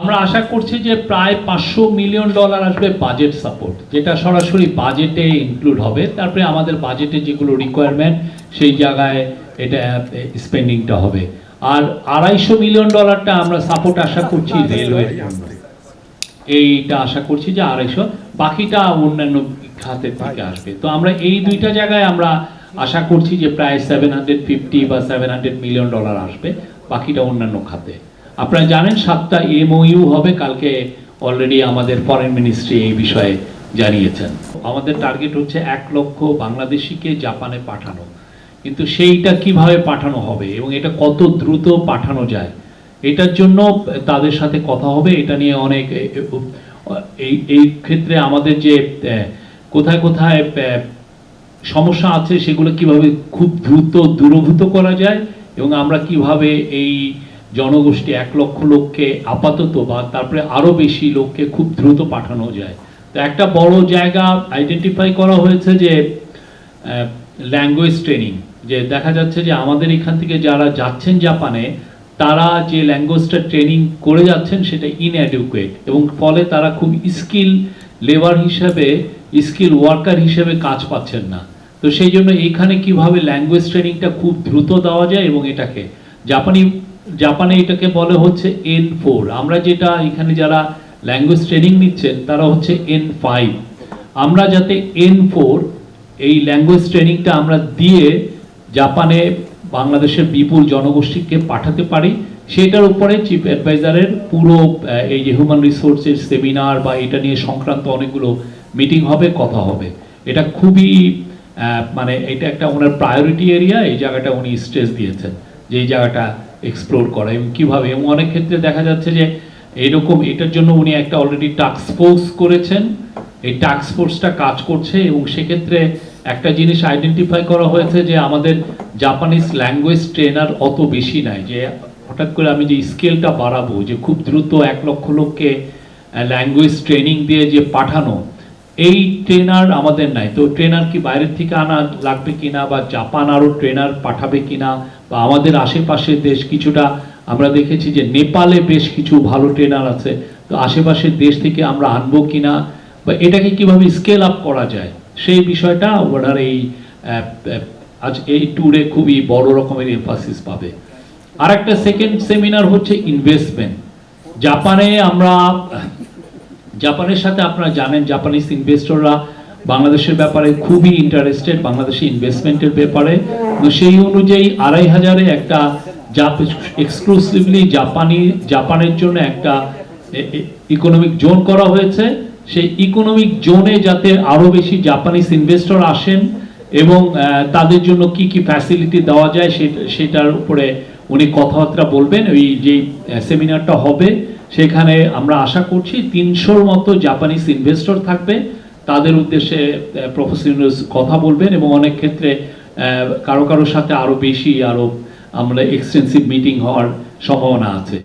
আমরা আশা করছি যে প্রায় $500 মিলিয়ন আসবে বাজেট সাপোর্ট, যেটা সরাসরি বাজেটে ইনক্লুড হবে। তারপরে আমাদের বাজেটে যেগুলো রিকোয়ারমেন্ট সেই জায়গায় এটা স্পেন্ডিংটা হবে। আর $250 মিলিয়ন আমরা সাপোর্ট আশা করছি রেলওয়ের জন্য। এইটা আশা করছি যে 250, বাকিটা অন্যান্য খাতের থেকে আসবে। তো আমরা এই দুইটা জায়গায় আমরা আশা করছি যে প্রায় 750 বা $700 মিলিয়ন আসবে, বাকিটা অন্যান্য খাতে। আপনারা জানেন 7টা MOU হবে, কালকে অলরেডি আমাদের ফরেন মিনিস্ট্রি এই বিষয়ে জানিয়েছেন। আমাদের টার্গেট হচ্ছে 1 লক্ষ বাংলাদেশিকে জাপানে পাঠানো, কিন্তু সেইটা কিভাবে পাঠানো হবে এবং এটা কত দ্রুত পাঠানো যায় এটার জন্য তাদের সাথে কথা হবে। এটা নিয়ে অনেক এই ক্ষেত্রে আমাদের যে কোথায় কোথায় সমস্যা আছে সেগুলো কিভাবে খুব দ্রুত দূরীভূত করা যায় এবং আমরা কিভাবে এই জনগোষ্ঠী 1 লক্ষ লোককে আপাতত বা তারপরে আরো বেশি লোককে খুব দ্রুত পাঠানো যায়। তো একটা বড় জায়গা আইডেন্টিফাই করা হয়েছে যে ল্যাঙ্গুয়েজ ট্রেনিং, যে দেখা যাচ্ছে যে আমাদের এখান থেকে যারা যাচ্ছেন জাপানে তারা যে ল্যাঙ্গুয়েজটা ট্রেনিং করে যাচ্ছেন সেটা ইনঅ্যাডিকুয়েট, এবং ফলে তারা খুব স্কিল লেবার হিসেবে, স্কিল ওয়ার্কার হিসেবে কাজ পাচ্ছেন না। তো সেই জন্য এখানে কিভাবে ল্যাঙ্গুয়েজ ট্রেনিংটা খুব দ্রুত দেওয়া যায়, এবং এটাকে জাপানে এটাকে বলে হচ্ছে N4। আমরা যেটা এখানে যারা ল্যাঙ্গুয়েজ ট্রেনিং নিচ্ছেন তারা হচ্ছে N5। আমরা যাতে N4 এই ল্যাঙ্গুয়েজ ট্রেনিংটা আমরা দিয়ে জাপানে বাংলাদেশের বিপুল জনগোষ্ঠীকে পাঠাতে পারি, সেটার উপরে চিফ অ্যাডভাইজারের পুরো এই যে হিউম্যান রিসোর্সের সেমিনার বা এটা নিয়ে সংক্রান্ত অনেকগুলো মিটিং হবে, কথা হবে। এটা খুবই মানে এটা একটা ওনার প্রায়োরিটি এরিয়া। এই জায়গাটা উনি স্ট্রেস দিয়েছেন যে এই জায়গাটা এক্সপ্লোর করা এবং কীভাবে, এবং অনেক ক্ষেত্রে দেখা যাচ্ছে যে এইরকম এটার জন্য উনি একটা অলরেডি টাস্ক ফোর্স করেছেন। এই টাস্ক ফোর্সটা কাজ করছে এবং সেক্ষেত্রে একটা জিনিস আইডেন্টিফাই করা হয়েছে যে আমাদের জাপানিজ ল্যাঙ্গুয়েজ ট্রেনার অত বেশি নাই, যে হঠাৎ করে আমি যে স্কেলটা বাড়াবো, যে খুব দ্রুত 1 লক্ষ লোককে ল্যাঙ্গুয়েজ ট্রেনিং দিয়ে যে পাঠানো, এই ট্রেনার আমাদের নাই। তো ট্রেনার কি বাইরের থেকে আনা লাগবে কিনা, বা জাপান আরও ট্রেনার পাঠাবে কিনা, বা আমাদের আশেপাশে দেশ কিছুটা আমরা দেখেছি যে নেপালে বেশ কিছু ভালো ট্রেনার আছে, তো আশেপাশের দেশ থেকে আমরা আনবো কিনা, বা এটাকে কিভাবে স্কেল আপ করা যায় সেই বিষয়টা ওনার আজ এই ট্যুরে খুবই বড় রকমের এমফাসিস পাবে। আর একটা সেকেন্ড সেমিনার হচ্ছে ইনভেস্টমেন্ট। জাপানের সাথে আপনারা জানেন জাপানিজ ইনভেস্টররা বাংলাদেশের ব্যাপারে খুবই ইন্টারেস্টেড, বাংলাদেশি ইনভেস্টমেন্টের ব্যাপারে। তো সেই অনুযায়ী 2500-এ একটা এক্সক্লুসিভলি জাপানের জন্য একটা ইকোনমিক জোন করা হয়েছে। সেই ইকোনমিক জোনে যাতে আরো বেশি জাপানিজ ইনভেস্টর আসেন এবং তাদের জন্য কি কি ফ্যাসিলিটি দেওয়া যায় সেটার উপরে উনি কথাবার্তা বলবেন। ওই যে সেমিনারটা হবে সেখানে আমরা আশা করছি 300-র মতো জাপানিজ ইনভেস্টর থাকবে, তাদের উদ্দেশ্যে প্রফেসর ইউনূস কথা বলবেন এবং অনেক ক্ষেত্রে কারো সাথে আরো বেশি আমরা এক্সটেন্সিভ মিটিং হওয়ার সম্ভাবনা আছে।